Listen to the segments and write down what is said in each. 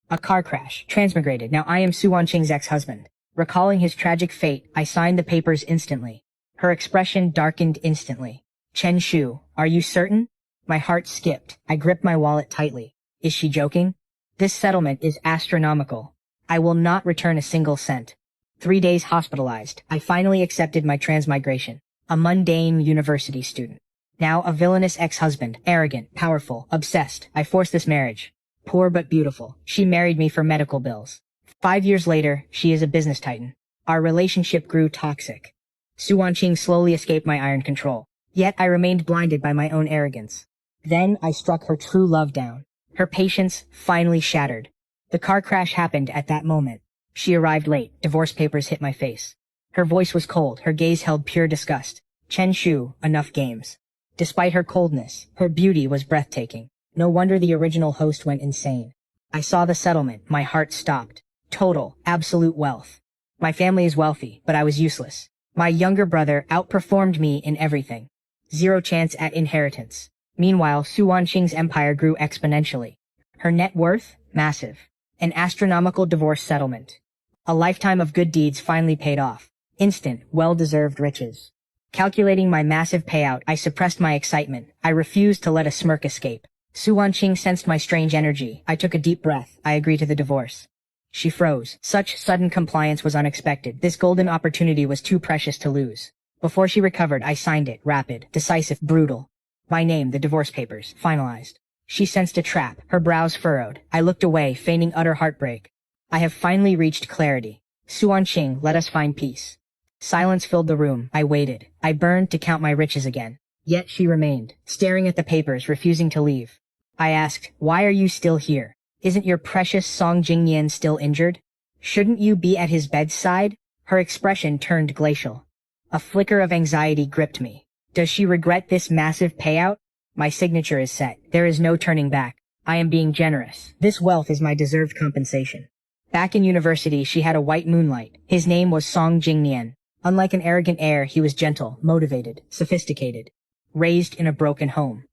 A car crash. Transmigrated. Now I am Su Wanqing's ex-husband. Recalling his tragic fate, I signed the papers instantly. Her expression darkened instantly. Chen Shu, are you certain? My heart skipped. I gripped my wallet tightly. Is she joking? This settlement is astronomical. I will not return a single cent. 3 days hospitalized. I finally accepted my transmigration. A mundane university student. Now a villainous ex-husband. Arrogant, powerful, obsessed. I forced this marriage. Poor but beautiful. She married me for medical bills. 5 years later, she is a business titan. Our relationship grew toxic. Su Wanqing slowly escaped my iron control. Yet I remained blinded by my own arrogance. Then I struck her true love down. Her patience finally shattered. The car crash happened at that moment. She arrived late. Divorce papers hit my face. Her voice was cold. Her gaze held pure disgust. Chen Shu, enough games. Despite her coldness, her beauty was breathtaking. No wonder the original host went insane. I saw the settlement. My heart stopped. Total, absolute wealth. My family is wealthy, but I was useless. My younger brother outperformed me in everything. Zero chance at inheritance. Meanwhile, Su Wanqing's empire grew exponentially. Her net worth? Massive. An astronomical divorce settlement. A lifetime of good deeds finally paid off. Instant, well-deserved riches. Calculating my massive payout, I suppressed my excitement. I refused to let a smirk escape. Su Wanqing sensed my strange energy. I took a deep breath. I agreed to the divorce. She froze. Such sudden compliance was unexpected. This golden opportunity was too precious to lose. Before she recovered, I signed it. Rapid, decisive, brutal. My name, the divorce papers, finalized. She sensed a trap. Her brows furrowed. I looked away, feigning utter heartbreak. I have finally reached clarity. Su Wanqing, let us find peace. Silence filled the room. I waited. I burned to count my riches again. Yet she remained, staring at the papers, refusing to leave. I asked, why are you still here? Isn't your precious Song Jingnian still injured? Shouldn't you be at his bedside? Her expression turned glacial. A flicker of anxiety gripped me. Does she regret this massive payout? My signature is set. There is no turning back. I am being generous. This wealth is my deserved compensation. Back in university, she had a white moonlight. His name was Song Jingnian. Unlike an arrogant heir, he was gentle, motivated, sophisticated. Raised in a broken home.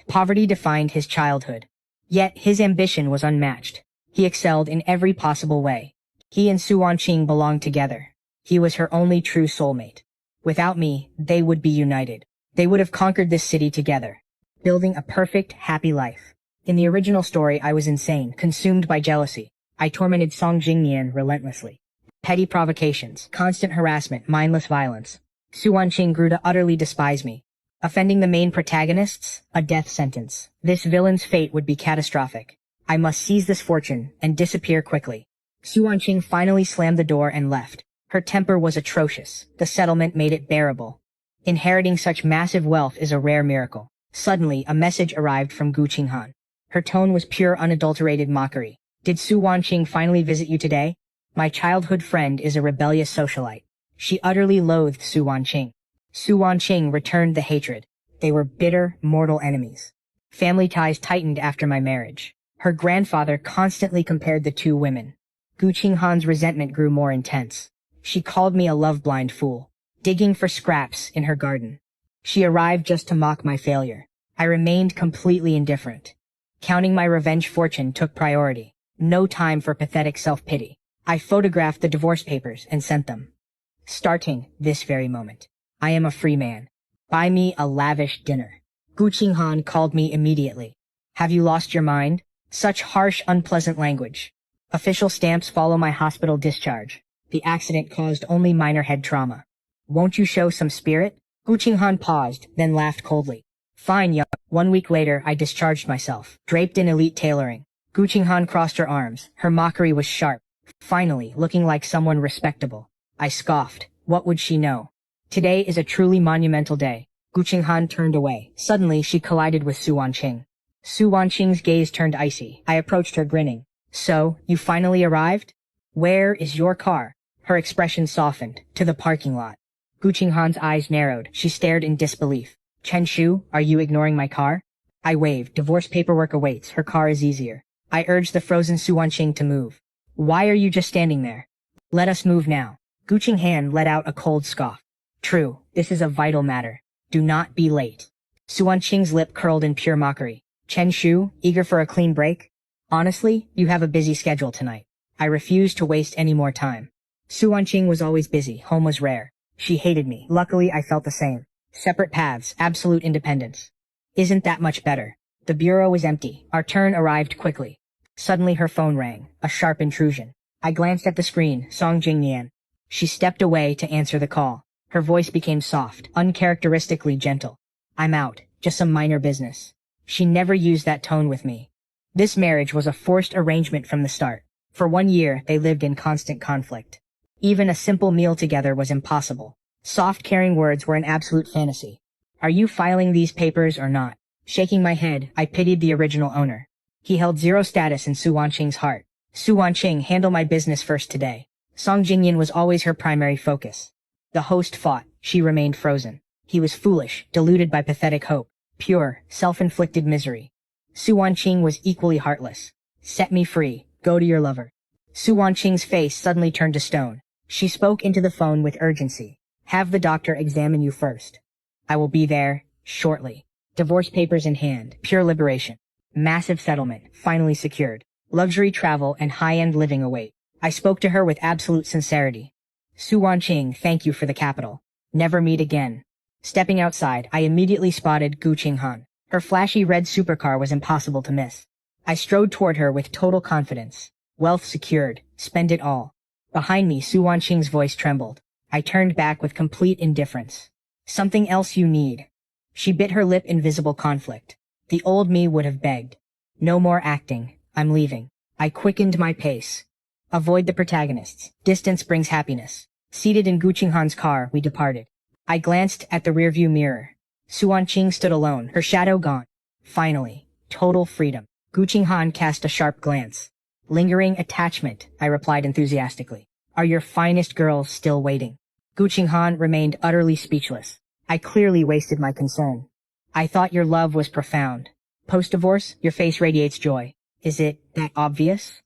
Poverty defined his childhood. Yet his ambition was unmatched. He excelled in every possible way. He and Su Wanqing belonged together. He was her only true soulmate. Without me, they would be united. They would have conquered this city together, building a perfect, happy life. In the original story, I was insane, consumed by jealousy. I tormented Song Jingnian relentlessly. Petty provocations, constant harassment, mindless violence. Su Wanqing grew to utterly despise me. Offending the main protagonists? A death sentence. This villain's fate would be catastrophic. I must seize this fortune and disappear quickly. Su Wanqing finally slammed the door and left. Her temper was atrocious. The settlement made it bearable. Inheriting such massive wealth is a rare miracle. Suddenly, a message arrived from Gu Qinghan. Her tone was pure unadulterated mockery. Did Su Wanqing finally visit you today? My childhood friend is a rebellious socialite. She utterly loathed Su Wanqing. Su Wanqing returned the hatred. They were bitter, mortal enemies. Family ties tightened after my marriage. Her grandfather constantly compared the two women. Gu Qinghan's resentment grew more intense. She called me a love-blind fool, digging for scraps in her garden. She arrived just to mock my failure. I remained completely indifferent. Counting my revenge fortune took priority. No time for pathetic self-pity. I photographed the divorce papers and sent them. Starting this very moment, I am a free man. Buy me a lavish dinner. Gu Qinghan called me immediately. Have you lost your mind? Such harsh, unpleasant language. Official stamps follow my hospital discharge. The accident caused only minor head trauma. Won't you show some spirit? Gu Qinghan paused, then laughed coldly. Fine, young. 1 week later, I discharged myself, draped in elite tailoring. Gu Qinghan crossed her arms. Her mockery was sharp. Finally, looking like someone respectable. I scoffed. What would she know? Today is a truly monumental day. Gu Qinghan turned away. Suddenly, she collided with Su Wanqing. Su Wanqing's gaze turned icy. I approached her grinning. So, you finally arrived? Where is your car? Her expression softened. To the parking lot. Gu Qinghan's eyes narrowed. She stared in disbelief. Chen Shu, are you ignoring my car? I waved. Divorce paperwork awaits. Her car is easier. I urged the frozen Su Wanqing to move. Why are you just standing there? Let us move now. Gu Qinghan let out a cold scoff. True, this is a vital matter. Do not be late. Su Wanqing's lip curled in pure mockery. Chen Shu, eager for a clean break? Honestly, you have a busy schedule tonight. I refuse to waste any more time. Su Wanqing was always busy, home was rare. She hated me. Luckily, I felt the same. Separate paths, absolute independence. Isn't that much better? The bureau was empty. Our turn arrived quickly. Suddenly her phone rang, a sharp intrusion. I glanced at the screen, Song Jingnian. She stepped away to answer the call. Her voice became soft, uncharacteristically gentle. I'm out, just some minor business. She never used that tone with me. This marriage was a forced arrangement from the start. For 1 year, they lived in constant conflict. Even a simple meal together was impossible. Soft, caring words were an absolute fantasy. Are you filing these papers or not? Shaking my head, I pitied the original owner. He held zero status in Su Wanqing's heart. Su Wanqing, handle my business first today. Song Jingyan was always her primary focus. The host fought. She remained frozen. He was foolish, deluded by pathetic hope. Pure, self-inflicted misery. Su Wanqing was equally heartless. Set me free. Go to your lover. Su Wanqing's face suddenly turned to stone. She spoke into the phone with urgency. Have the doctor examine you first. I will be there, shortly. Divorce papers in hand. Pure liberation. Massive settlement, finally secured. Luxury travel and high-end living await. I spoke to her with absolute sincerity. Su Wanqing, thank you for the capital. Never meet again. Stepping outside, I immediately spotted Gu Qinghan. Her flashy red supercar was impossible to miss. I strode toward her with total confidence. Wealth secured. Spend it all. Behind me, Su Wanqing's voice trembled. I turned back with complete indifference. Something else you need. She bit her lip in visible conflict. The old me would have begged. No more acting. I'm leaving. I quickened my pace. Avoid the protagonists. Distance brings happiness. Seated in Gu Qinghan's car, we departed. I glanced at the rearview mirror. Su Wanqing stood alone, her shadow gone. Finally, total freedom. Gu Qinghan cast a sharp glance. Lingering attachment, I replied enthusiastically. Are your finest girls still waiting? Gu Qinghan remained utterly speechless. I clearly wasted my concern. I thought your love was profound. Post-divorce, your face radiates joy. Is it that obvious?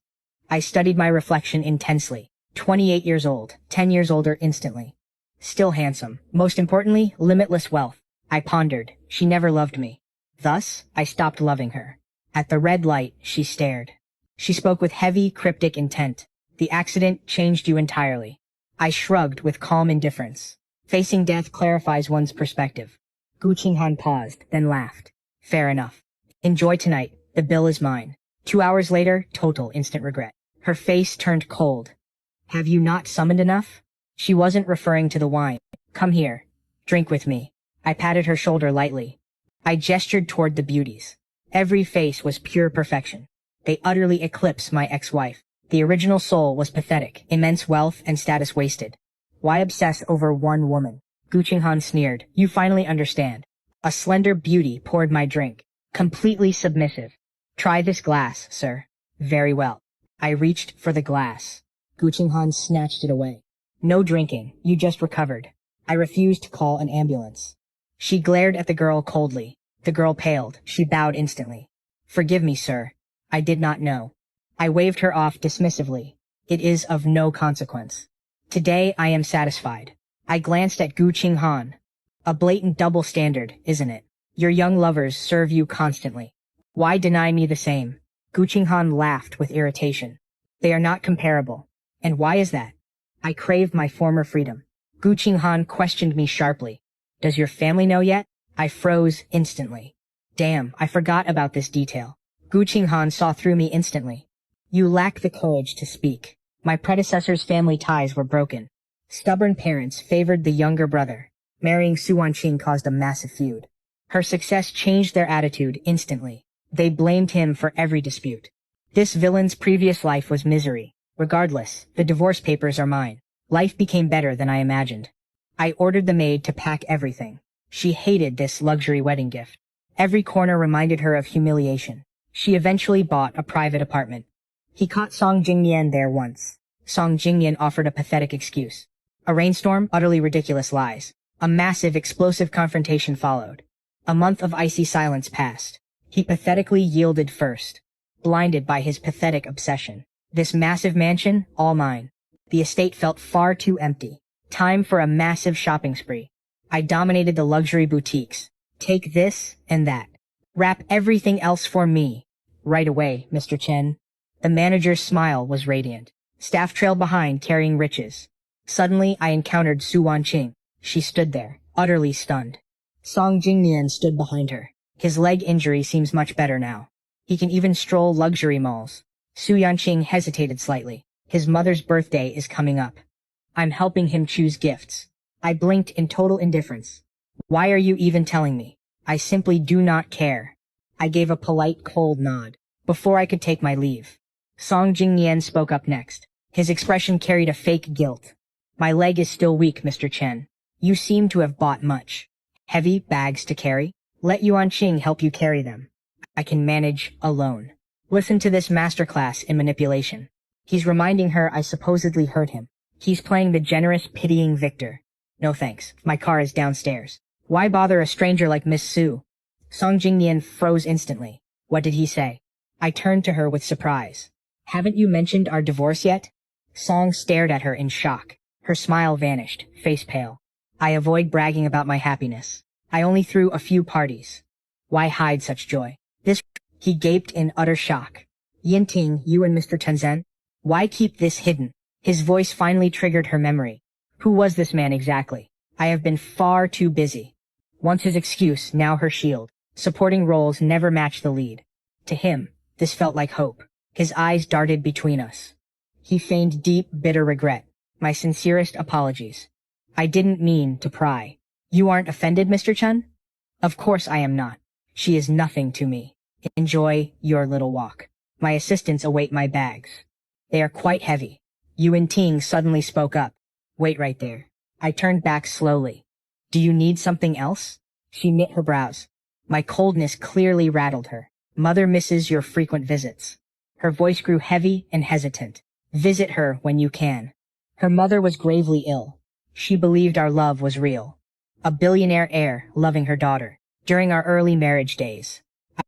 I studied my reflection intensely. 28 years old, 10 years older instantly. Still handsome. Most importantly, limitless wealth. I pondered. She never loved me. Thus, I stopped loving her. At the red light, she stared. She spoke with heavy, cryptic intent. The accident changed you entirely. I shrugged with calm indifference. Facing death clarifies one's perspective. Gu Qinghan paused, then laughed. Fair enough. Enjoy tonight. The bill is mine. 2 hours later, total instant regret. Her face turned cold. Have you not summoned enough? She wasn't referring to the wine. Come here. Drink with me. I patted her shoulder lightly. I gestured toward the beauties. Every face was pure perfection. They utterly eclipsed my ex-wife. The original soul was pathetic, immense wealth and status wasted. Why obsess over one woman? Gu Qinghan sneered. You finally understand. A slender beauty poured my drink. Completely submissive. Try this glass, sir. Very well. I reached for the glass. Gu Qinghan snatched it away. No drinking. You just recovered. I refused to call an ambulance. She glared at the girl coldly. The girl paled. She bowed instantly. Forgive me, sir. I did not know. I waved her off dismissively. It is of no consequence. Today I am satisfied. I glanced at Gu Qinghan. A blatant double standard, isn't it? Your young lovers serve you constantly. Why deny me the same? Gu Qinghan laughed with irritation. They are not comparable. And why is that? I crave my former freedom. Gu Qinghan questioned me sharply. Does your family know yet? I froze instantly. Damn, I forgot about this detail. Gu Qinghan saw through me instantly. You lack the courage to speak. My predecessor's family ties were broken. Stubborn parents favored the younger brother. Marrying Su Wanqing caused a massive feud. Her success changed their attitude instantly. They blamed him for every dispute. This villain's previous life was misery. Regardless, the divorce papers are mine. Life became better than I imagined. I ordered the maid to pack everything. She hated this luxury wedding gift. Every corner reminded her of humiliation. She eventually bought a private apartment. He caught Song Jingnian there once. Song Jingnian offered a pathetic excuse. A rainstorm, utterly ridiculous lies. A massive, explosive confrontation followed. A month of icy silence passed. He pathetically yielded first. Blinded by his pathetic obsession. This massive mansion, all mine. The estate felt far too empty. Time for a massive shopping spree. I dominated the luxury boutiques. Take this and that. Wrap everything else for me. Right away, Mr. Chen. The manager's smile was radiant. Staff trailed behind, carrying riches. Suddenly, I encountered Su Wanqing. She stood there, utterly stunned. Song Jingnian stood behind her. His leg injury seems much better now. He can even stroll luxury malls. Su Yanqing hesitated slightly. His mother's birthday is coming up. I'm helping him choose gifts. I blinked in total indifference. Why are you even telling me? I simply do not care. I gave a polite, cold nod. Before I could take my leave, Song Jingnian spoke up next. His expression carried a fake guilt. My leg is still weak, Mr. Chen. You seem to have bought much. Heavy bags to carry? Let Yuan Qing help you carry them. I can manage alone. Listen to this masterclass in manipulation. He's reminding her I supposedly hurt him. He's playing the generous, pitying victor. No thanks. My car is downstairs. Why bother a stranger like Miss Su? Song Jingnian froze instantly. What did he say? I turned to her with surprise. Haven't you mentioned our divorce yet? Song stared at her in shock. Her smile vanished, face pale. I avoid bragging about my happiness. I only threw a few parties. Why hide such joy? He gaped in utter shock. Yinting, you and Mr. Tenzin? Why keep this hidden? His voice finally triggered her memory. Who was this man exactly? I have been far too busy. Once his excuse, now her shield. Supporting roles never match the lead. To him, this felt like hope. His eyes darted between us. He feigned deep, bitter regret. My sincerest apologies. I didn't mean to pry. You aren't offended, Mr. Chen? Of course I am not. She is nothing to me. Enjoy your little walk. My assistants await my bags. They are quite heavy. Yuan Ting suddenly spoke up. Wait right there. I turned back slowly. Do you need something else? She knit her brows. My coldness clearly rattled her. Mother misses your frequent visits. Her voice grew heavy and hesitant. Visit her when you can. Her mother was gravely ill. She believed our love was real. A billionaire heir loving her daughter. During our early marriage days,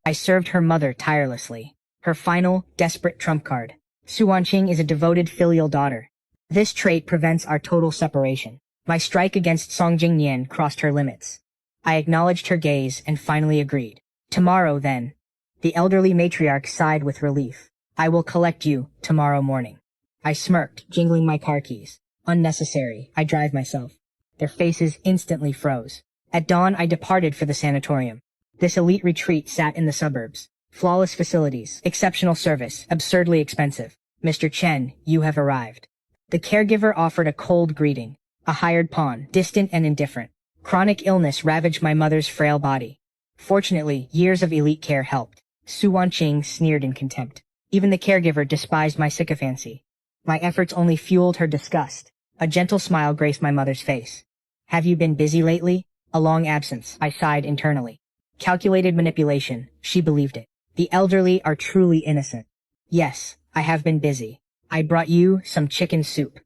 I served her mother tirelessly. Her final, desperate trump card. Su Wanqing is a devoted filial daughter. This trait prevents our total separation. My strike against Song Jingnian crossed her limits. I acknowledged her gaze and finally agreed. Tomorrow, then. The elderly matriarch sighed with relief. I will collect you tomorrow morning. I smirked, jingling my car keys. Unnecessary. I drive myself. Their faces instantly froze. At dawn, I departed for the sanatorium. This elite retreat sat in the suburbs. Flawless facilities, exceptional service, absurdly expensive. Mr. Chen, you have arrived. The caregiver offered a cold greeting. A hired pawn, distant and indifferent. Chronic illness ravaged my mother's frail body. Fortunately, years of elite care helped. Su Wanqing sneered in contempt. Even the caregiver despised my sycophancy. My efforts only fueled her disgust. A gentle smile graced my mother's face. Have you been busy lately? A long absence, I sighed internally. Calculated manipulation, she believed it. The elderly are truly innocent. Yes, I have been busy. I brought you some chicken soup.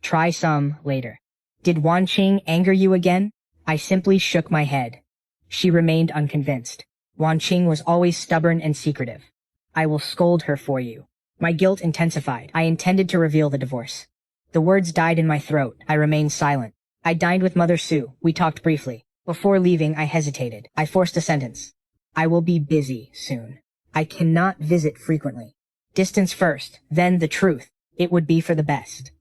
Try some later. Did Wanqing anger you again? I simply shook my head. She remained unconvinced. Wanqing was always stubborn and secretive. I will scold her for you. My guilt intensified. I intended to reveal the divorce. The words died in my throat. I remained silent. I dined with Mother Su. We talked briefly. Before leaving, I hesitated. I forced a sentence. I will be busy soon. I cannot visit frequently. Distance first, then the truth. It would be for the best.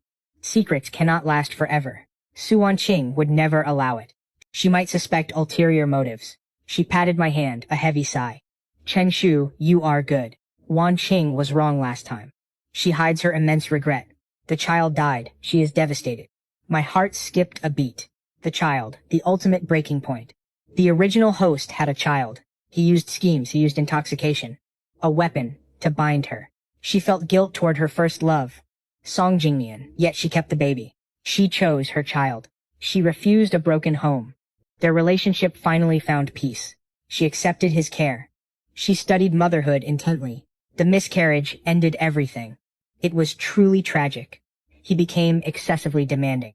Secrets cannot last forever. Su Wanqing would never allow it. She might suspect ulterior motives. She patted my hand, a heavy sigh. Chen Shu, you are good. Wanqing was wrong last time. She hides her immense regret. The child died. She is devastated. My heart skipped a beat. The child, the ultimate breaking point. The original host had a child. He used schemes, he used intoxication. A weapon, to bind her. She felt guilt toward her first love. Song Jingnian, yet she kept the baby. She chose her child. She refused a broken home. Their relationship finally found peace. She accepted his care. She studied motherhood intently. The miscarriage ended everything. It was truly tragic. He became excessively demanding.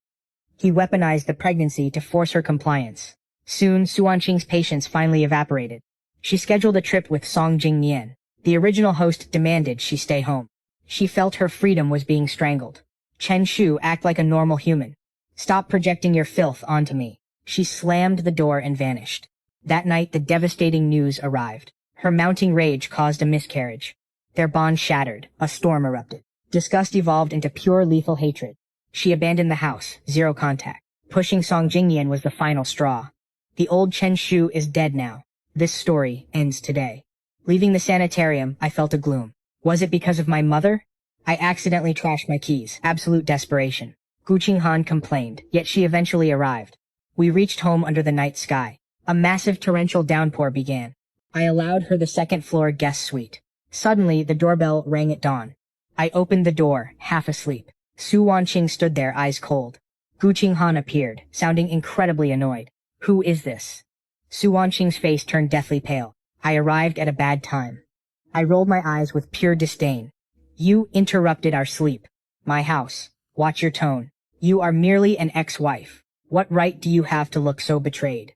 He weaponized the pregnancy to force her compliance. Soon, Su Wanqing's patience finally evaporated. She scheduled a trip with Song Jingnian. The original host demanded she stay home. She felt her freedom was being strangled. Chen Shu, act like a normal human. Stop projecting your filth onto me. She slammed the door and vanished. That night, the devastating news arrived. Her mounting rage caused a miscarriage. Their bond shattered. A storm erupted. Disgust evolved into pure lethal hatred. She abandoned the house, zero contact. Pushing Song Jingyan was the final straw. The old Chen Shu is dead now. This story ends today. Leaving the sanitarium, I felt a gloom. Was it because of my mother? I accidentally trashed my keys. Absolute desperation. Gu Qinghan complained, yet she eventually arrived. We reached home under the night sky. A massive torrential downpour began. I allowed her the second-floor guest suite. Suddenly, the doorbell rang at dawn. I opened the door, half asleep. Su Wanqing stood there, eyes cold. Gu Qinghan appeared, sounding incredibly annoyed. Who is this? Su Wanqing's face turned deathly pale. I arrived at a bad time. I rolled my eyes with pure disdain. You interrupted our sleep. My house. Watch your tone. You are merely an ex-wife. What right do you have to look so betrayed?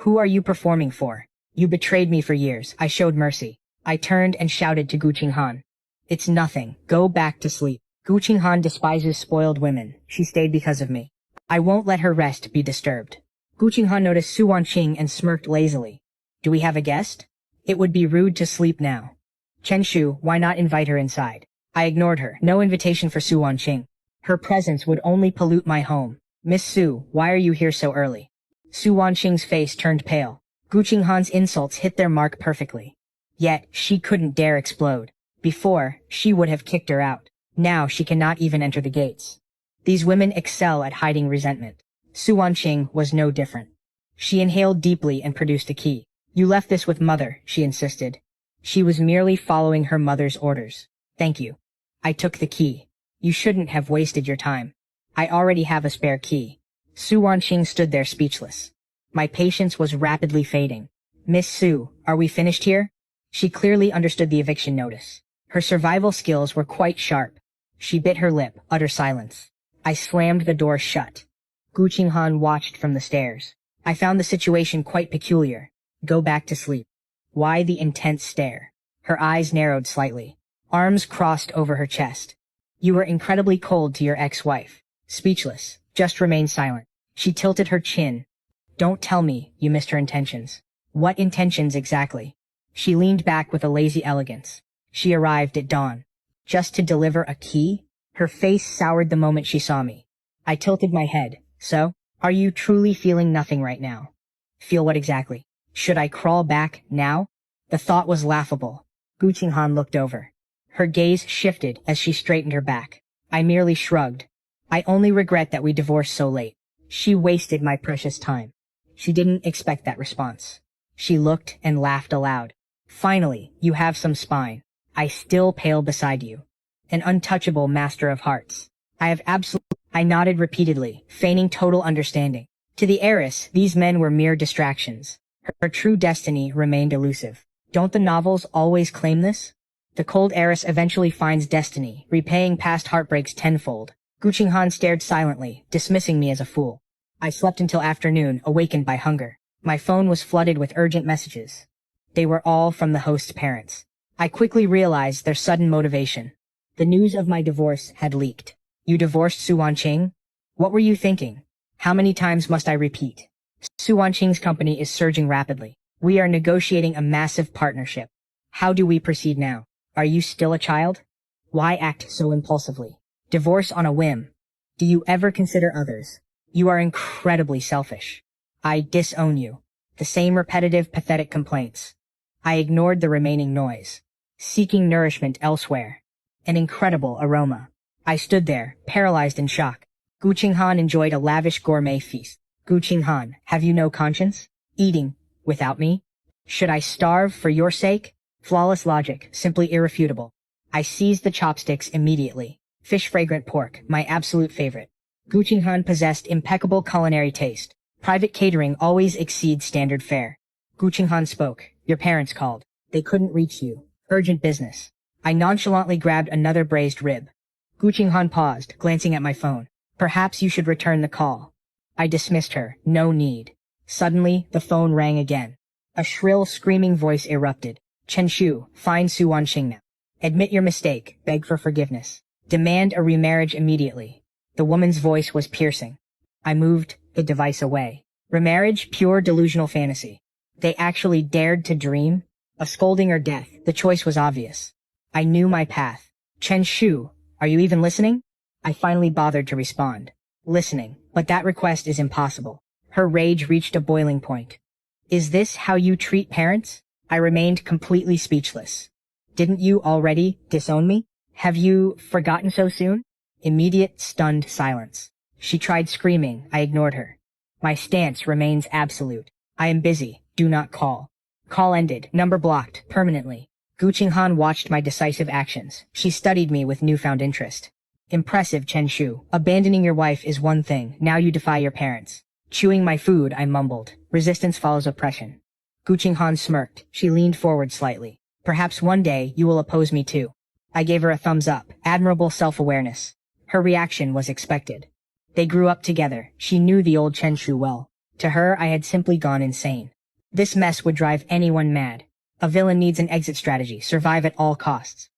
Who are you performing for? You betrayed me for years. I showed mercy. I turned and shouted to Gu Qinghan. It's nothing. Go back to sleep. Gu Qinghan despises spoiled women. She stayed because of me. I won't let her rest be disturbed. Gu Qinghan noticed Su Wanqing and smirked lazily. Do we have a guest? It would be rude to sleep now. Chen Shu, why not invite her inside? I ignored her. No invitation for Su Wanqing. Her presence would only pollute my home. Miss Su, why are you here so early? Su Wanqing's face turned pale. Gu Qinghan's insults hit their mark perfectly. Yet, she couldn't dare explode. Before, she would have kicked her out. Now she cannot even enter the gates. These women excel at hiding resentment. Su Wanqing was no different. She inhaled deeply and produced a key. You left this with mother, she insisted. She was merely following her mother's orders. Thank you. I took the key. You shouldn't have wasted your time. I already have a spare key. Su Wanqing stood there speechless. My patience was rapidly fading. Miss Su, are we finished here? She clearly understood the eviction notice. Her survival skills were quite sharp. She bit her lip, utter silence. I slammed the door shut. Gu Qinghan watched from the stairs. I found the situation quite peculiar. Go back to sleep. Why the intense stare? Her eyes narrowed slightly. Arms crossed over her chest. You were incredibly cold to your ex-wife. Speechless. Just remain silent. She tilted her chin. Don't tell me you missed her intentions. What intentions exactly? She leaned back with a lazy elegance. She arrived at dawn. Just to deliver a key? Her face soured the moment she saw me. I tilted my head. So? Are you truly feeling nothing right now? Feel what exactly? Should I crawl back now? The thought was laughable. Gu Qinghan looked over. Her gaze shifted as she straightened her back. I merely shrugged. I only regret that we divorced so late. She wasted my precious time. She didn't expect that response. She looked and laughed aloud. Finally, you have some spine. I still pale beside you. An untouchable master of hearts. I nodded repeatedly, feigning total understanding. To the heiress, these men were mere distractions. Her true destiny remained elusive. Don't the novels always claim this? The cold heiress eventually finds destiny, repaying past heartbreaks tenfold. Gu Qinghan stared silently, dismissing me as a fool. I slept until afternoon, awakened by hunger. My phone was flooded with urgent messages. They were all from the host's parents. I quickly realized their sudden motivation. The news of my divorce had leaked. You divorced Su Wanqing? What were you thinking? How many times must I repeat? Su Wanqing's company is surging rapidly. We are negotiating a massive partnership. How do we proceed now? Are you still a child? Why act so impulsively? Divorce on a whim. Do you ever consider others? You are incredibly selfish. I disown you. The same repetitive, pathetic complaints. I ignored the remaining noise, seeking nourishment elsewhere. An incredible aroma. I stood there, paralyzed in shock. Gu Qinghan enjoyed a lavish gourmet feast. Gu Qinghan, have you no conscience? Eating, without me? Should I starve for your sake? Flawless logic, simply irrefutable. I seized the chopsticks immediately. Fish-fragrant pork, my absolute favorite. Gu Qinghan possessed impeccable culinary taste. Private catering always exceeds standard fare. Gu Qinghan spoke. Your parents called. They couldn't reach you. Urgent business. I nonchalantly grabbed another braised rib. Gu Qinghan paused, glancing at my phone. Perhaps you should return the call. I dismissed her. No need. Suddenly, the phone rang again. A shrill, screaming voice erupted. Chen Shu, find Su Wanqing now. Admit your mistake. Beg for forgiveness. Demand a remarriage immediately. The woman's voice was piercing. I moved the device away. Remarriage, pure delusional fantasy. They actually dared to dream? A scolding or death, the choice was obvious. I knew my path. Chen Shu, are you even listening? I finally bothered to respond. Listening, but that request is impossible. Her rage reached a boiling point. Is this how you treat parents? I remained completely speechless. Didn't you already disown me? Have you forgotten so soon? Immediate, stunned silence. She tried screaming. I ignored her. My stance remains absolute. I am busy. Do not call. Call ended. Number blocked. Permanently. Gu Qinghan watched my decisive actions. She studied me with newfound interest. Impressive, Chen Shu. Abandoning your wife is one thing. Now you defy your parents. Chewing my food, I mumbled. Resistance follows oppression. Gu Qinghan smirked. She leaned forward slightly. Perhaps one day you will oppose me too. I gave her a thumbs up. Admirable self-awareness. Her reaction was expected. They grew up together. She knew the old Chen Shu well. To her, I had simply gone insane. This mess would drive anyone mad. A villain needs an exit strategy. Survive at all costs.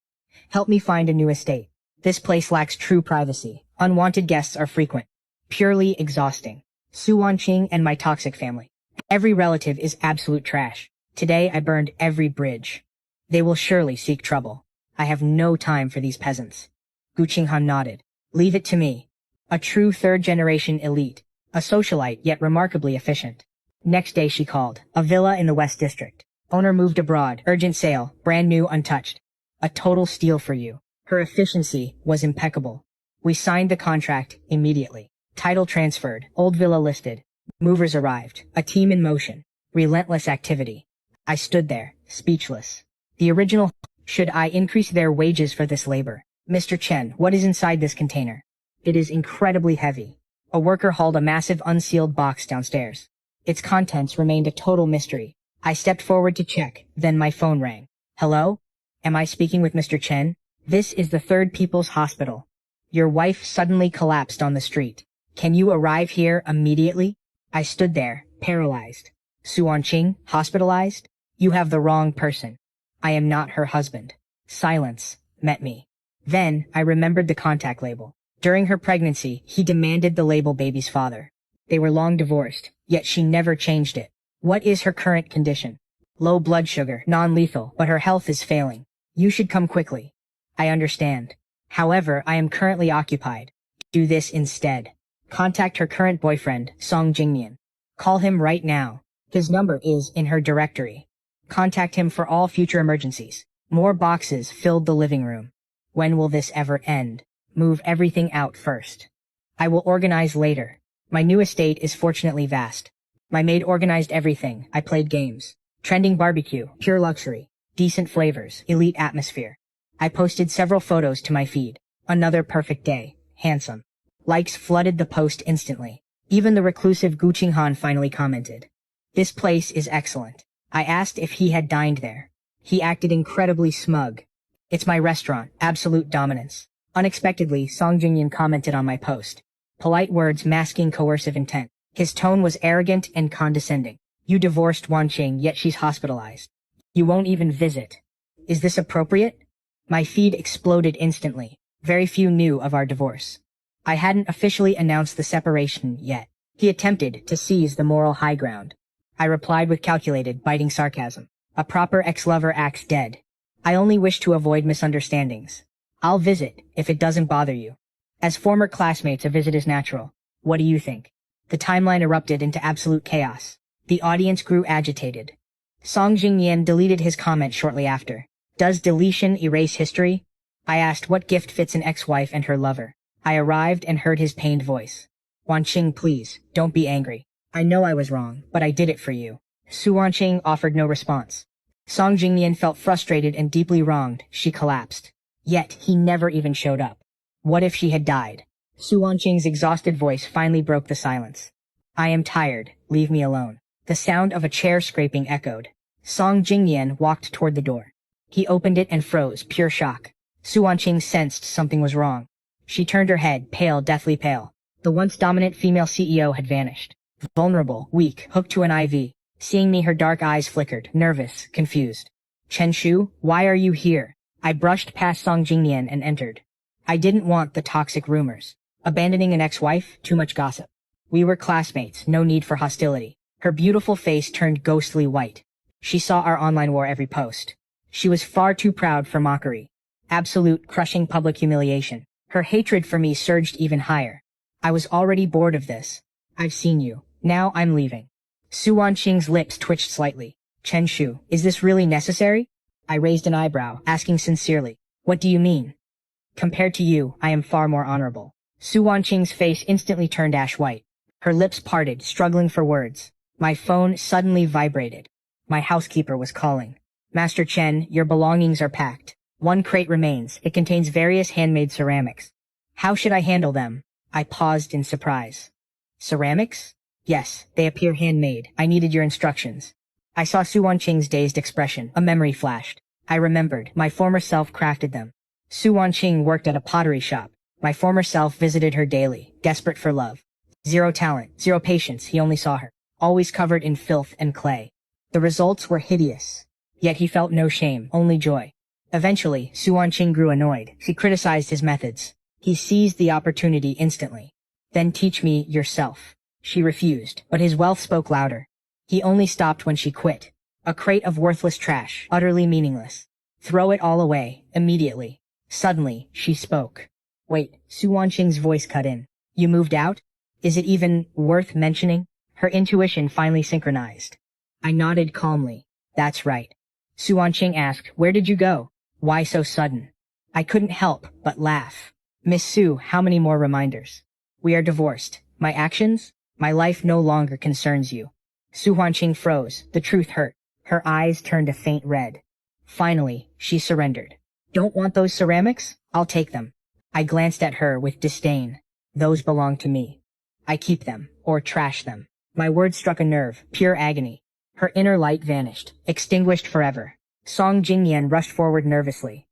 Help me find a new estate. This place lacks true privacy. Unwanted guests are frequent. Purely exhausting. Su Wanqing and my toxic family. Every relative is absolute trash. Today I burned every bridge. They will surely seek trouble. I have no time for these peasants. Gu Qinghan nodded. Leave it to me. A true third-generation elite. A socialite yet remarkably efficient. Next day she called. A villa in the West District. Owner moved abroad. Urgent sale. Brand new, untouched. A total steal for you. Her efficiency was impeccable. We signed the contract immediately. Title transferred. Old villa listed. Movers arrived. A team in motion. Relentless activity. I stood there, speechless. The original. Should I increase their wages for this labor? Mr. Chen, what is inside this container? It is incredibly heavy. A worker hauled a massive unsealed box downstairs. Its contents remained a total mystery. I stepped forward to check, then my phone rang. Hello? Am I speaking with Mr. Chen? This is the Third People's Hospital. Your wife suddenly collapsed on the street. Can you arrive here immediately? I stood there, paralyzed. Su Wanqing, hospitalized? You have the wrong person. I am not her husband. Silence met me. Then, I remembered the contact label. During her pregnancy, he demanded the label baby's father. They were long divorced, yet she never changed it. What is her current condition? Low blood sugar, non-lethal, but her health is failing. You should come quickly. I understand. However, I am currently occupied. Do this instead. Contact her current boyfriend, Song Jingmian. Call him right now. His number is in her directory. Contact him for all future emergencies. More boxes filled the living room. When will this ever end? Move everything out first. I will organize later. My new estate is fortunately vast. My maid organized everything. I played games. Trending barbecue, pure luxury, decent flavors, elite atmosphere. I posted several photos to my feed. Another perfect day. Handsome. Likes flooded the post instantly. Even the reclusive Gu Qinghan finally commented. This place is excellent. I asked if he had dined there. He acted incredibly smug. It's my restaurant, absolute dominance. Unexpectedly, Song Jingyan commented on my post. Polite words masking coercive intent. His tone was arrogant and condescending. You divorced Wanqing, yet she's hospitalized. You won't even visit. Is this appropriate? My feed exploded instantly. Very few knew of our divorce. I hadn't officially announced the separation yet. He attempted to seize the moral high ground. I replied with calculated, biting sarcasm. A proper ex-lover acts dead. I only wish to avoid misunderstandings. I'll visit, if it doesn't bother you. As former classmates, a visit is natural. What do you think? The timeline erupted into absolute chaos. The audience grew agitated. Song Jingyan deleted his comment shortly after. Does deletion erase history? I asked what gift fits an ex-wife and her lover. I arrived and heard his pained voice. Wanqing, please, don't be angry. I know I was wrong, but I did it for you. Su Wanqing offered no response. Song Jingyan felt frustrated and deeply wronged. She collapsed. Yet, he never even showed up. What if she had died? Su Wanqing's exhausted voice finally broke the silence. I am tired. Leave me alone. The sound of a chair scraping echoed. Song Jingyan walked toward the door. He opened it and froze, pure shock. Su Wanqing sensed something was wrong. She turned her head, pale, deathly pale. The once dominant female CEO had vanished. Vulnerable, weak, hooked to an IV. Seeing me, her dark eyes flickered, nervous, confused. Chen Shu, why are you here? I brushed past Song Jingyan and entered. I didn't want the toxic rumors. Abandoning an ex-wife, too much gossip. We were classmates, no need for hostility. Her beautiful face turned ghostly white. She saw our online war every post. She was far too proud for mockery. Absolute, crushing public humiliation. Her hatred for me surged even higher. I was already bored of this. I've seen you. Now I'm leaving. Su Wanqing's lips twitched slightly. Chen Shu, is this really necessary? I raised an eyebrow, asking sincerely. What do you mean? Compared to you, I am far more honorable. Su Wanqing's face instantly turned ash white. Her lips parted, struggling for words. My phone suddenly vibrated. My housekeeper was calling. Master Chen, your belongings are packed. One crate remains. It contains various handmade ceramics. How should I handle them? I paused in surprise. Ceramics? Yes, they appear handmade. I needed your instructions. I saw Su Wanqing's dazed expression. A memory flashed. I remembered. My former self crafted them. Su Wanqing worked at a pottery shop. My former self visited her daily, desperate for love. Zero talent, zero patience, he only saw her. Always covered in filth and clay. The results were hideous. Yet he felt no shame, only joy. Eventually, Su Wanqing grew annoyed. She criticized his methods. He seized the opportunity instantly. Then teach me yourself. She refused, but his wealth spoke louder. He only stopped when she quit. A crate of worthless trash, utterly meaningless. Throw it all away, immediately. Suddenly, she spoke. Wait, Su Wanqing's voice cut in. You moved out? Is it even worth mentioning? Her intuition finally synchronized. I nodded calmly. That's right. Su Wanqing asked, where did you go? Why so sudden? I couldn't help but laugh. Miss Su, how many more reminders? We are divorced. My actions? My life no longer concerns you. Su Wanqing froze. The truth hurt. Her eyes turned a faint red. Finally, she surrendered. Don't want those ceramics? I'll take them. I glanced at her with disdain. Those belong to me. I keep them, or trash them. My words struck a nerve, pure agony. Her inner light vanished, extinguished forever. Song Jingyan rushed forward nervously.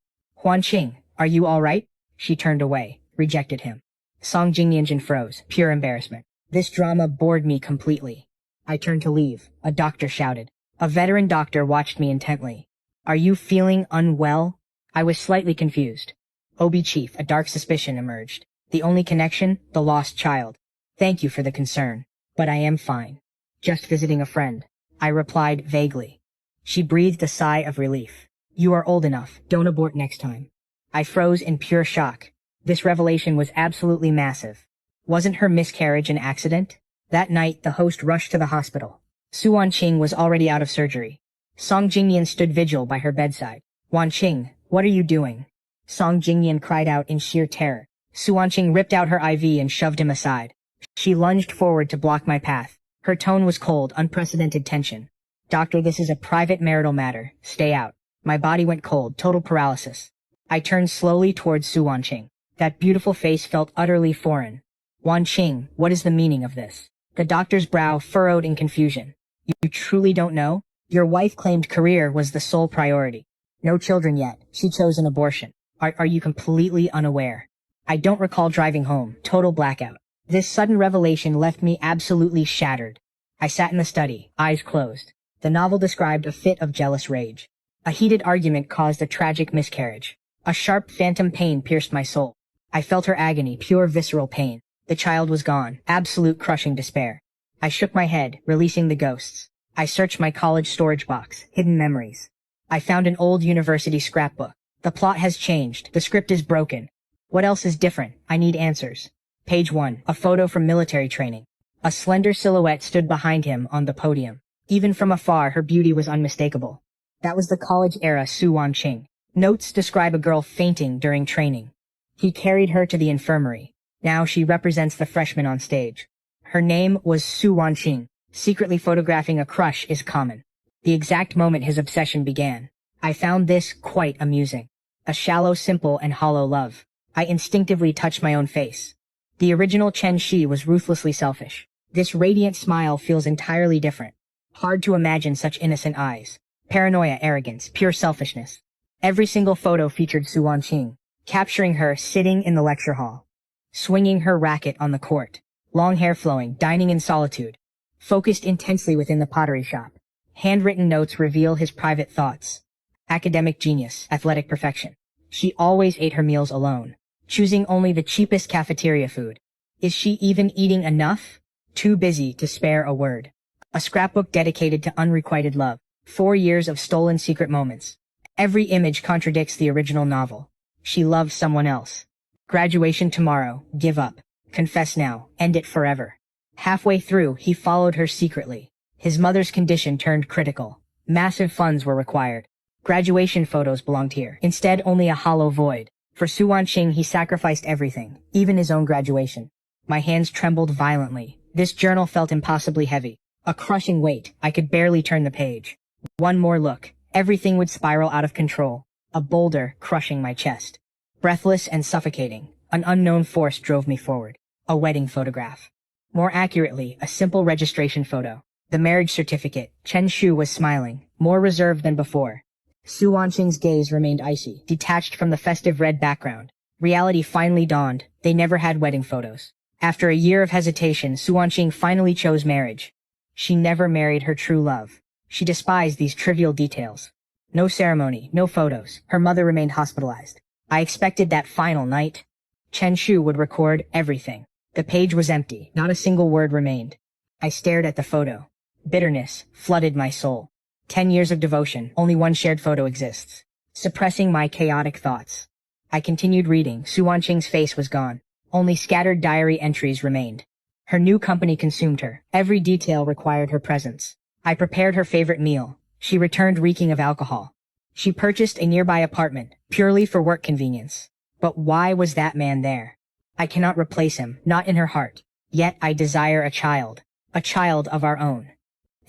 Huanqing, are you all right? She turned away, rejected him. Song Jingyan froze, pure embarrassment. This drama bored me completely. I turned to leave. A doctor shouted. A veteran doctor watched me intently. Are you feeling unwell? I was slightly confused. Obi Chief, a dark suspicion emerged. The only connection, the lost child. Thank you for the concern. But I am fine. Just visiting a friend. I replied vaguely. She breathed a sigh of relief. You are old enough. Don't abort next time. I froze in pure shock. This revelation was absolutely massive. Wasn't her miscarriage an accident? That night, the host rushed to the hospital. Su Wanqing was already out of surgery. Song Jingyan stood vigil by her bedside. Wanqing, what are you doing? Song Jingyan cried out in sheer terror. Su Wanqing ripped out her IV and shoved him aside. She lunged forward to block my path. Her tone was cold, unprecedented tension. Doctor, this is a private marital matter. Stay out. My body went cold, total paralysis. I turned slowly towards Su Wanqing. That beautiful face felt utterly foreign. Wanqing, what is the meaning of this? The doctor's brow furrowed in confusion. You truly don't know? Your wife claimed career was the sole priority. No children yet. She chose an abortion. Are you completely unaware? I don't recall driving home. Total blackout. This sudden revelation left me absolutely shattered. I sat in the study, eyes closed. The novel described a fit of jealous rage. A heated argument caused a tragic miscarriage. A sharp phantom pain pierced my soul. I felt her agony, pure visceral pain. The child was gone, absolute crushing despair. I shook my head, releasing the ghosts. I searched my college storage box, hidden memories. I found an old university scrapbook. The plot has changed, the script is broken. What else is different? I need answers. Page 1, a photo from military training. A slender silhouette stood behind him on the podium. Even from afar, her beauty was unmistakable. That was the college-era Su Wanqing. Notes describe a girl fainting during training. He carried her to the infirmary. Now she represents the freshman on stage. Her name was Su Wanqing. Secretly photographing a crush is common. The exact moment his obsession began. I found this quite amusing. A shallow, simple, and hollow love. I instinctively touched my own face. The original Chen Shi was ruthlessly selfish. This radiant smile feels entirely different. Hard to imagine such innocent eyes. Paranoia, arrogance, pure selfishness. Every single photo featured Su Wanqing, capturing her sitting in the lecture hall, swinging her racket on the court, long hair flowing, dining in solitude, focused intensely within the pottery shop. Handwritten notes reveal his private thoughts. Academic genius, athletic perfection. She always ate her meals alone, choosing only the cheapest cafeteria food. Is she even eating enough? Too busy to spare a word. A scrapbook dedicated to unrequited love. 4 years of stolen secret moments. Every image contradicts the original novel. She loves someone else. Graduation tomorrow. Give up. Confess now. End it forever. Halfway through, he followed her secretly. His mother's condition turned critical. Massive funds were required. Graduation photos belonged here. Instead, only a hollow void. For Su Wanqing, he sacrificed everything, even his own graduation. My hands trembled violently. This journal felt impossibly heavy. A crushing weight. I could barely turn the page. One more look. Everything would spiral out of control. A boulder crushing my chest. Breathless and suffocating, an unknown force drove me forward. A wedding photograph. More accurately, a simple registration photo. The marriage certificate. Chen Shu was smiling, more reserved than before. Su Wanqing's gaze remained icy, detached from the festive red background. Reality finally dawned. They never had wedding photos. After a year of hesitation, Su Wanqing finally chose marriage. She never married her true love. She despised these trivial details. No ceremony, no photos. Her mother remained hospitalized. I expected that final night. Chen Shu would record everything. The page was empty. Not a single word remained. I stared at the photo. Bitterness flooded my soul. 10 years of devotion, only one shared photo exists. Suppressing my chaotic thoughts, I continued reading. Su Wanqing's face was gone. Only scattered diary entries remained. Her new company consumed her. Every detail required her presence. I prepared her favorite meal. She returned reeking of alcohol. She purchased a nearby apartment, purely for work convenience. But why was that man there? I cannot replace him, not in her heart. Yet I desire a child of our own.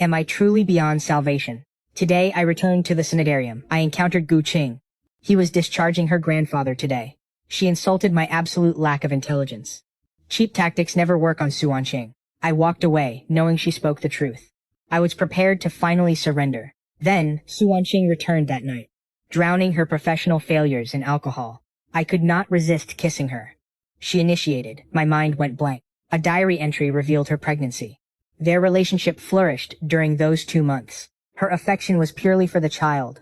Am I truly beyond salvation? Today I returned to the sanitarium. I encountered Gu Qing. He was discharging her grandfather today. She insulted my absolute lack of intelligence. Cheap tactics never work on Su Wanqing. I walked away, knowing she spoke the truth. I was prepared to finally surrender. Then, Su Wanqing returned that night, drowning her professional failures in alcohol. I could not resist kissing her. She initiated. My mind went blank. A diary entry revealed her pregnancy. Their relationship flourished during those 2 months. Her affection was purely for the child.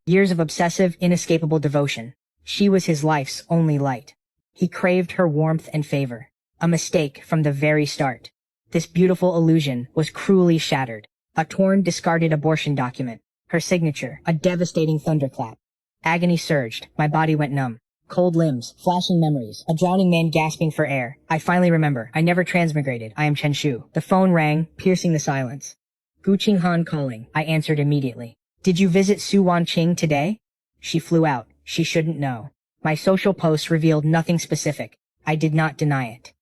Years of obsessive, inescapable devotion. She was his life's only light. He craved her warmth and favor. A mistake from the very start. This beautiful illusion was cruelly shattered. A torn, discarded abortion document. Her signature, a devastating thunderclap. Agony surged. My body went numb. Cold limbs, flashing memories, a drowning man gasping for air. I finally remember. I never transmigrated. I am Chen Shu. The phone rang, piercing the silence. Gu Qinghan calling. I answered immediately. Did you visit Su Wanqing today? She flew out. She shouldn't know. My social posts revealed nothing specific. I did not deny it.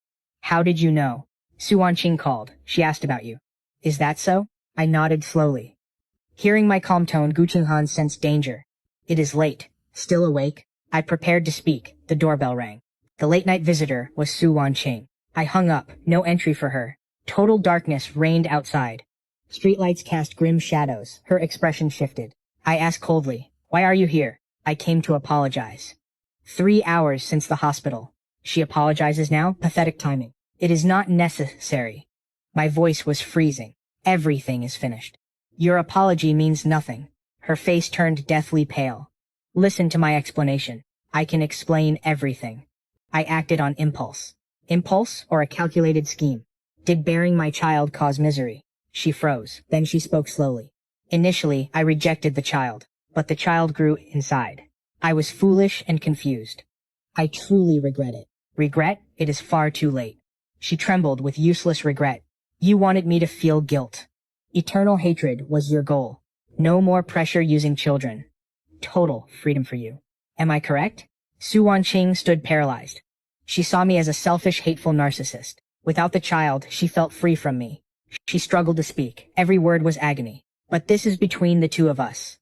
How did you know? Su Wanqing called. She asked about you. Is that so? I nodded slowly. Hearing my calm tone, Gu Qinghan sensed danger. It is late. Still awake? I prepared to speak. The doorbell rang. The late-night visitor was Su Wanqing. I hung up. No entry for her. Total darkness reigned outside. Streetlights cast grim shadows. Her expression shifted. I asked coldly, "Why are you here?" I came to apologize. 3 hours since the hospital. She apologizes now? Pathetic timing. It is not necessary. My voice was freezing. Everything is finished. Your apology means nothing. Her face turned deathly pale. Listen to my explanation. I can explain everything. I acted on impulse. Impulse or a calculated scheme? Did bearing my child cause misery? She froze. Then she spoke slowly. Initially, I rejected the child, but the child grew inside. I was foolish and confused. I truly regret it. Regret? It is far too late. She trembled with useless regret. You wanted me to feel guilt. Eternal hatred was your goal. No more pressure using children. Total freedom for you. Am I correct? Su Wanqing stood paralyzed. She saw me as a selfish, hateful narcissist. Without the child, she felt free from me. She struggled to speak. Every word was agony. But this is between the two of us.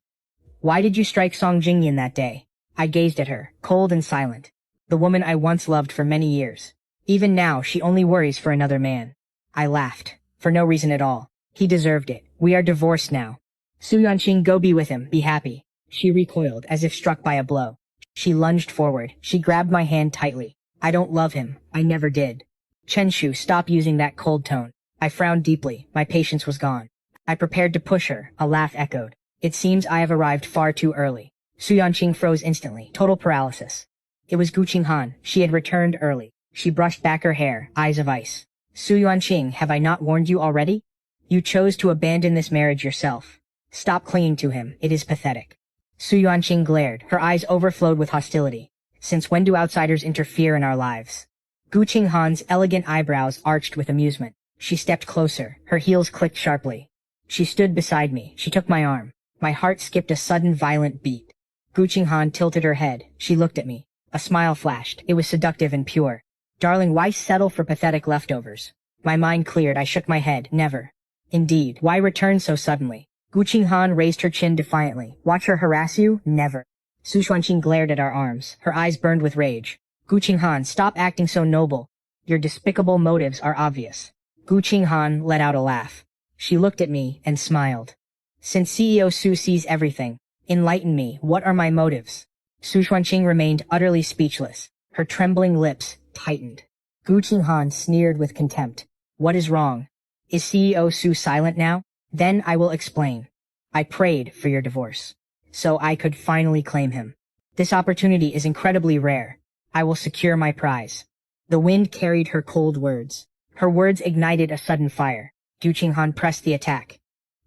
Why did you strike Song Jingyan that day? I gazed at her, cold and silent. The woman I once loved for many years. Even now, she only worries for another man. I laughed. For no reason at all. He deserved it. We are divorced now. Su Wanqing, go be with him. Be happy. She recoiled, as if struck by a blow. She lunged forward. She grabbed my hand tightly. I don't love him. I never did. Chen Shu, stop using that cold tone. I frowned deeply. My patience was gone. I prepared to push her. A laugh echoed. It seems I have arrived far too early. Su Wanqing froze instantly. Total paralysis. It was Gu Qinghan. She had returned early. She brushed back her hair, eyes of ice. Su Wanqing, have I not warned you already? You chose to abandon this marriage yourself. Stop clinging to him. It is pathetic. Su Wanqing glared. Her eyes overflowed with hostility. Since when do outsiders interfere in our lives? Gu Qinghan's elegant eyebrows arched with amusement. She stepped closer. Her heels clicked sharply. She stood beside me. She took my arm. My heart skipped a sudden violent beat. Gu Qinghan tilted her head. She looked at me. A smile flashed. It was seductive and pure. Darling, why settle for pathetic leftovers? My mind cleared. I shook my head. Never. Indeed. Why return so suddenly? Gu Qinghan raised her chin defiantly. Watch her harass you? Never. Su Xuanqing glared at our arms. Her eyes burned with rage. Gu Qinghan, stop acting so noble. Your despicable motives are obvious. Gu Qinghan let out a laugh. She looked at me and smiled. Since CEO Su sees everything, enlighten me, what are my motives? Su Xuanqing remained utterly speechless. Her trembling lips tightened. Gu Qinghan sneered with contempt. What is wrong? Is CEO Su silent now? Then I will explain. I prayed for your divorce, so I could finally claim him. This opportunity is incredibly rare. I will secure my prize. The wind carried her cold words. Her words ignited a sudden fire. Gu Qinghan pressed the attack.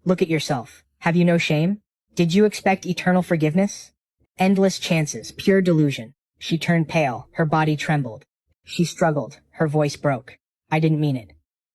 Look at yourself. Have you no shame? Did you expect eternal forgiveness? Endless chances, pure delusion. She turned pale. Her body trembled. She struggled. Her voice broke. I didn't mean it.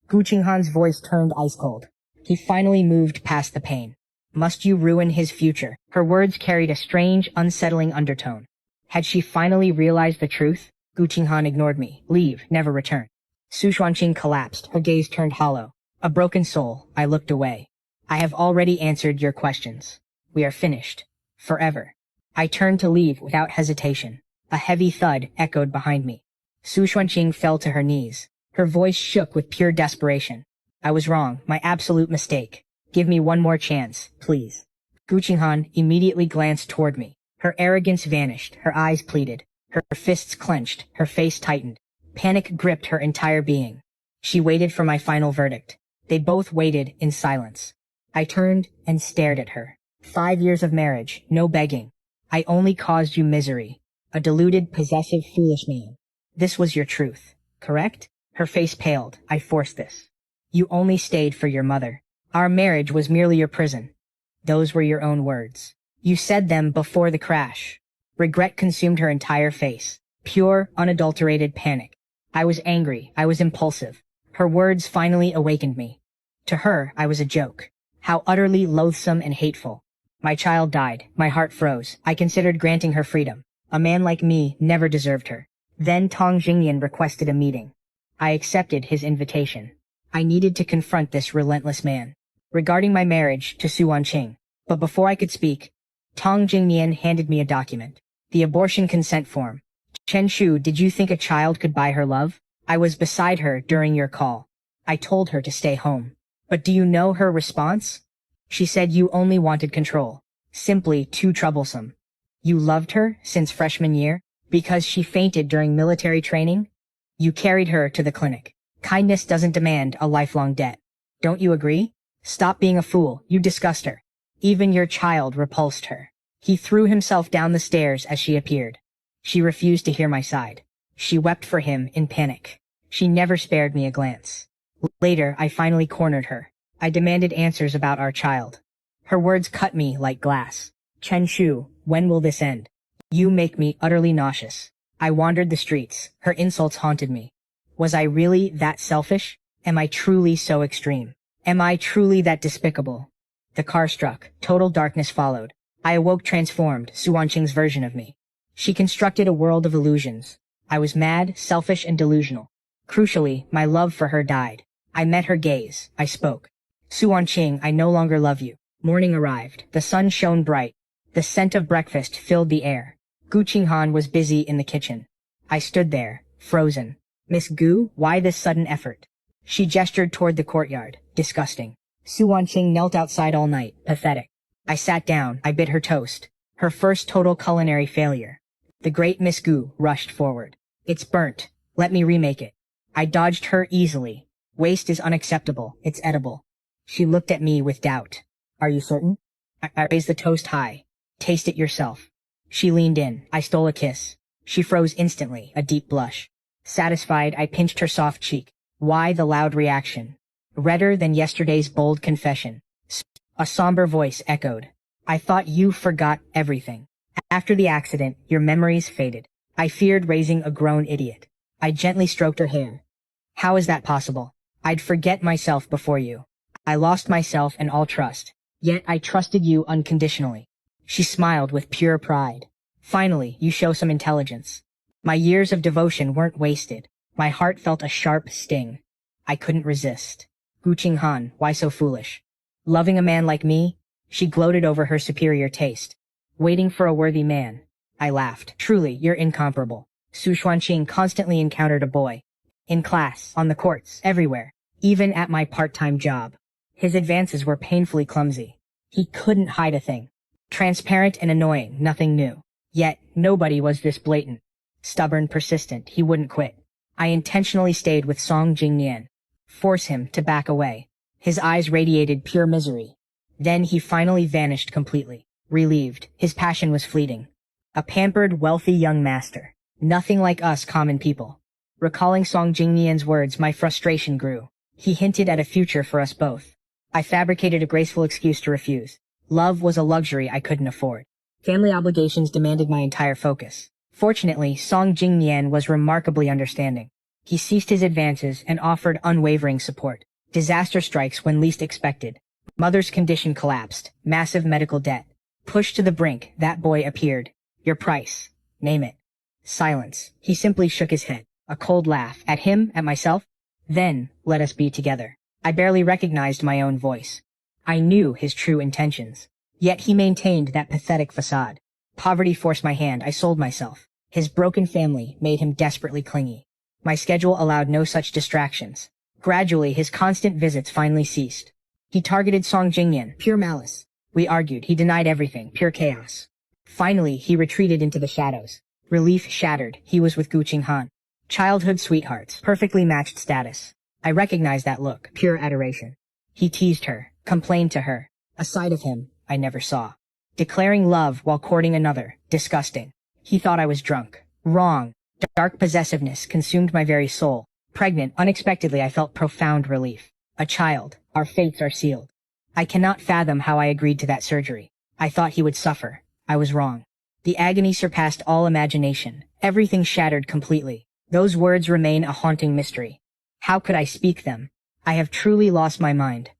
Gu Qinghan's voice turned ice cold. He finally moved past the pain. Must you ruin his future? Her words carried a strange, unsettling undertone. Had she finally realized the truth? Gu Qinghan ignored me. Leave, never return. Su Xuanqing collapsed. Her gaze turned hollow. A broken soul. I looked away. I have already answered your questions. We are finished. Forever. I turned to leave without hesitation. A heavy thud echoed behind me. Su Xuanqing fell to her knees. Her voice shook with pure desperation. I was wrong, my absolute mistake. Give me one more chance, please. Gu Qinghan immediately glanced toward me. Her arrogance vanished, her eyes pleaded. Her fists clenched, her face tightened. Panic gripped her entire being. She waited for my final verdict. They both waited in silence. I turned and stared at her. 5 years of marriage, no begging. I only caused you misery. A deluded, possessive, foolish man. This was your truth, correct? Her face paled. I forced this. You only stayed for your mother. Our marriage was merely your prison. Those were your own words. You said them before the crash. Regret consumed her entire face. Pure, unadulterated panic. I was angry. I was impulsive. Her words finally awakened me. To her, I was a joke. How utterly loathsome and hateful. My child died. My heart froze. I considered granting her freedom. A man like me never deserved her. Then Tong Jingyan requested a meeting. I accepted his invitation. I needed to confront this relentless man. Regarding my marriage to Su Wanqing. But before I could speak, Tong Jingyan handed me a document. The abortion consent form. Chen Shu, did you think a child could buy her love? I was beside her during your call. I told her to stay home. But do you know her response? She said you only wanted control. Simply too troublesome. You loved her since freshman year? Because she fainted during military training? You carried her to the clinic. Kindness doesn't demand a lifelong debt. Don't you agree? Stop being a fool. You disgust her. Even your child repulsed her. He threw himself down the stairs as she appeared. She refused to hear my side. She wept for him in panic. She never spared me a glance. Later, I finally cornered her. I demanded answers about our child. Her words cut me like glass. Chen Shu, when will this end? You make me utterly nauseous. I wandered the streets. Her insults haunted me. Was I really that selfish? Am I truly so extreme? Am I truly that despicable? The car struck. Total darkness followed. I awoke transformed, Su Wanqing's version of me. She constructed a world of illusions. I was mad, selfish, and delusional. Crucially, my love for her died. I met her gaze. I spoke. Su Wanqing, I no longer love you. Morning arrived. The sun shone bright. The scent of breakfast filled the air. Gu Qinghan was busy in the kitchen. I stood there, frozen. Miss Gu, why this sudden effort? She gestured toward the courtyard. Disgusting. Su Wanqing knelt outside all night. Pathetic. I sat down. I bit her toast. Her first total culinary failure. The great Miss Gu rushed forward. It's burnt. Let me remake it. I dodged her easily. Waste is unacceptable. It's edible. She looked at me with doubt. Are you certain? I raised the toast high. Taste it yourself. She leaned in. I stole a kiss. She froze instantly, a deep blush. Satisfied, I pinched her soft cheek. Why the loud reaction? Redder than yesterday's bold confession. A somber voice echoed. I thought you forgot everything. After the accident, your memories faded. I feared raising a grown idiot. I gently stroked her hair. How is that possible? I'd forget myself before you. I lost myself and all trust. Yet I trusted you unconditionally. She smiled with pure pride. Finally, you show some intelligence. My years of devotion weren't wasted. My heart felt a sharp sting. I couldn't resist. Gu Han, why so foolish? Loving a man like me? She gloated over her superior taste. Waiting for a worthy man. I laughed. Truly, you're incomparable. Su Xuanqing constantly encountered a boy. In class, on the courts, everywhere. Even at my part-time job. His advances were painfully clumsy. He couldn't hide a thing. Transparent and annoying, nothing new. Yet, nobody was this blatant. Stubborn, persistent, he wouldn't quit. I intentionally stayed with Song Jingnian. Force him to back away. His eyes radiated pure misery. Then he finally vanished completely. Relieved, his passion was fleeting. A pampered, wealthy young master. Nothing like us common people. Recalling Song Jingnian's words, my frustration grew. He hinted at a future for us both. I fabricated a graceful excuse to refuse. Love was a luxury I couldn't afford. Family obligations demanded my entire focus. Fortunately, Song Jingnian was remarkably understanding. He ceased his advances and offered unwavering support. Disaster strikes when least expected. Mother's condition collapsed. Massive medical debt. Pushed to the brink, that boy appeared. Your price. Name it. Silence. He simply shook his head. A cold laugh. At him? At myself? Then, let us be together. I barely recognized my own voice. I knew his true intentions. Yet he maintained that pathetic facade. Poverty forced my hand. I sold myself. His broken family made him desperately clingy. My schedule allowed no such distractions. Gradually, his constant visits finally ceased. He targeted Song Jingnian, pure malice. We argued. He denied everything, pure chaos. Finally, he retreated into the shadows. Relief shattered. He was with Gu Han. Childhood sweethearts, perfectly matched status. I recognized that look, pure adoration. He teased her, complained to her. A side of him I never saw. Declaring love while courting another, disgusting. He thought I was drunk. Wrong. Dark possessiveness consumed my very soul. Pregnant, unexpectedly I felt profound relief. A child. Our fates are sealed. I cannot fathom how I agreed to that surgery. I thought he would suffer. I was wrong. The agony surpassed all imagination. Everything shattered completely. Those words remain a haunting mystery. How could I speak them? I have truly lost my mind.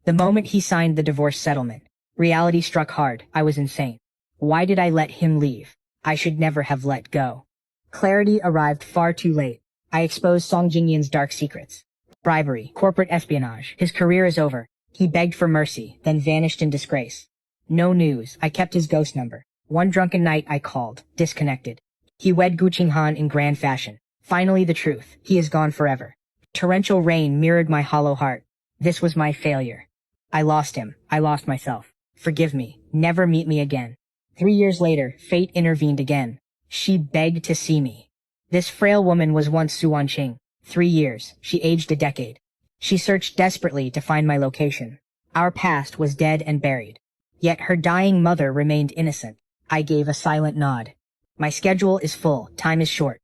The moment he signed the divorce settlement, reality struck hard. I was insane. Why did I let him leave? I should never have let go. Clarity arrived far too late. I exposed Song Jingnian's dark secrets. Bribery, corporate espionage. His career is over. He begged for mercy, then vanished in disgrace. No news. I kept his ghost number. One drunken night I called, disconnected. He wed Gu Han in grand fashion. Finally the truth. He is gone forever. Torrential rain mirrored my hollow heart. This was my failure. I lost him. I lost myself. Forgive me. Never meet me again. 3 years later, fate intervened again. She begged to see me. This frail woman was once Su Wanqing. 3 years. She aged a decade. She searched desperately to find my location. Our past was dead and buried. Yet her dying mother remained innocent. I gave a silent nod. My schedule is full. Time is short.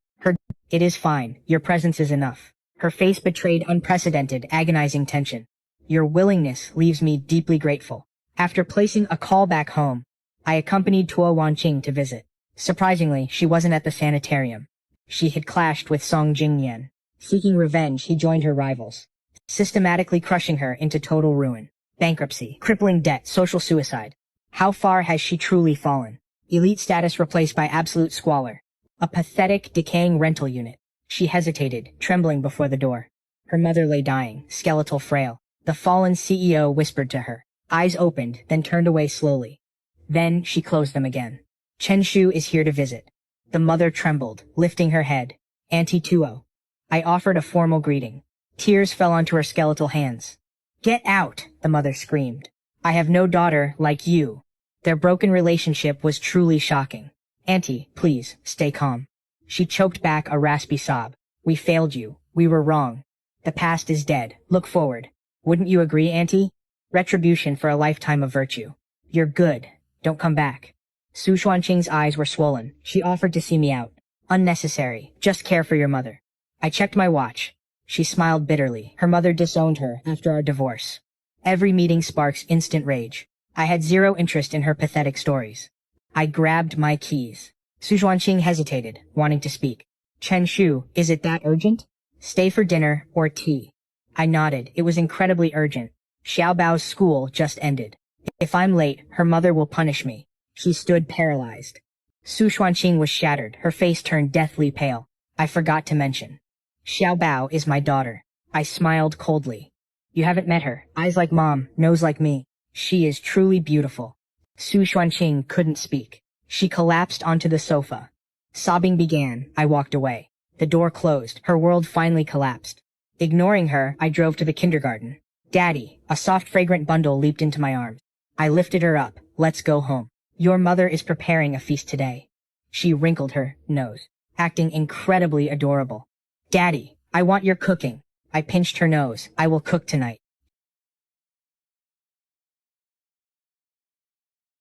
It is fine. Your presence is enough. Her face betrayed unprecedented, agonizing tension. Your willingness leaves me deeply grateful. After placing a call back home, I accompanied Tuo Wanqing to visit. Surprisingly, she wasn't at the sanitarium. She had clashed with Song Jingnian. Seeking revenge, he joined her rivals, systematically crushing her into total ruin. Bankruptcy, crippling debt, social suicide. How far has she truly fallen? Elite status replaced by absolute squalor. A pathetic, decaying rental unit. She hesitated, trembling before the door. Her mother lay dying, skeletal frail. The fallen CEO whispered to her. Eyes opened, then turned away slowly. Then she closed them again. Chen Shu is here to visit. The mother trembled, lifting her head. Auntie Tuo. I offered a formal greeting. Tears fell onto her skeletal hands. Get out, the mother screamed. I have no daughter like you. Their broken relationship was truly shocking. Auntie, please, stay calm. She choked back a raspy sob. We failed you. We were wrong. The past is dead. Look forward. Wouldn't you agree, Auntie? Retribution for a lifetime of virtue. You're good. Don't come back. Su Xuanqing's eyes were swollen. She offered to see me out. Unnecessary. Just care for your mother. I checked my watch. She smiled bitterly. Her mother disowned her after our divorce. Every meeting sparks instant rage. I had zero interest in her pathetic stories. I grabbed my keys. Su Xuanqing hesitated, wanting to speak. Chen Shu, is it that urgent? Stay for dinner or tea? I nodded. It was incredibly urgent. Xiao Bao's school just ended. If I'm late, her mother will punish me. She stood paralyzed. Su Xuanqing was shattered. Her face turned deathly pale. I forgot to mention. Xiao Bao is my daughter. I smiled coldly. You haven't met her. Eyes like mom, nose like me. She is truly beautiful. Su Xuanqing couldn't speak. She collapsed onto the sofa. Sobbing began. I walked away. The door closed. Her world finally collapsed. Ignoring her, I drove to the kindergarten. Daddy, a soft fragrant bundle leaped into my arms. I lifted her up. Let's go home. Your mother is preparing a feast today. She wrinkled her nose, acting incredibly adorable. Daddy, I want your cooking. I pinched her nose. I will cook tonight.